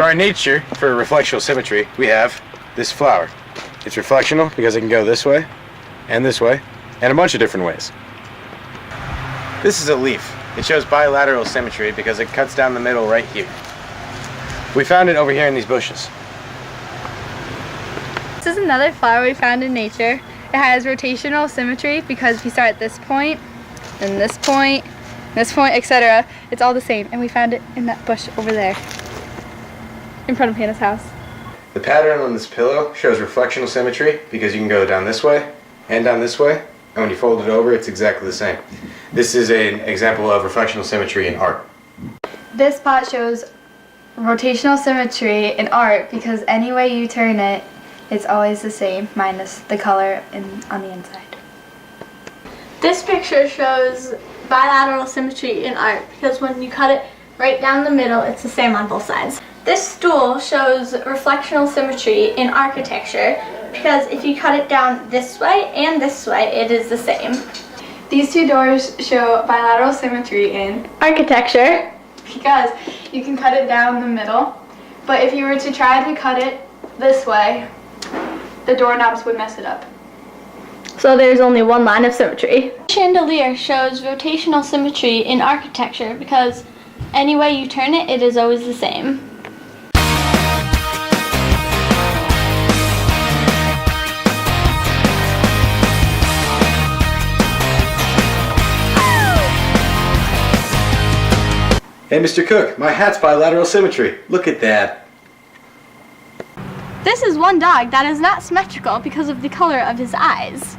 our nature, for reflectional symmetry, we have this flower. It's reflectional because it can go this way, and a bunch of different ways. This is a leaf. It shows bilateral symmetry because it cuts down the middle right here. We found it over here in these bushes. This is another flower we found in nature. It has rotational symmetry because if you start at this point, then this point, etc., it's all the same. And we found it in that bush over there, in front of Hannah's house. The pattern on this pillow shows reflectional symmetry because you can go down this way and down this way, and when you fold it over, it's exactly the same. This is an example of reflectional symmetry in art. This pot shows rotational symmetry in art because any way you turn it, it's always the same, minus the color on the inside. This picture shows bilateral symmetry in art because when you cut it right down the middle, it's the same on both sides. This stool shows reflectional symmetry in architecture because if you cut it down this way and this way, it is the same. These two doors show bilateral symmetry in Architecture because you can cut it down the middle, but if you were to try to cut it this way, the doorknobs would mess it up. so there's only one line of symmetry. Chandelier shows rotational symmetry in architecture because any way you turn it, it is always the same. Hey, Mr. Cook, my hat's bilateral symmetry. Look at that. This is one dog that is not symmetrical because of the color of his eyes.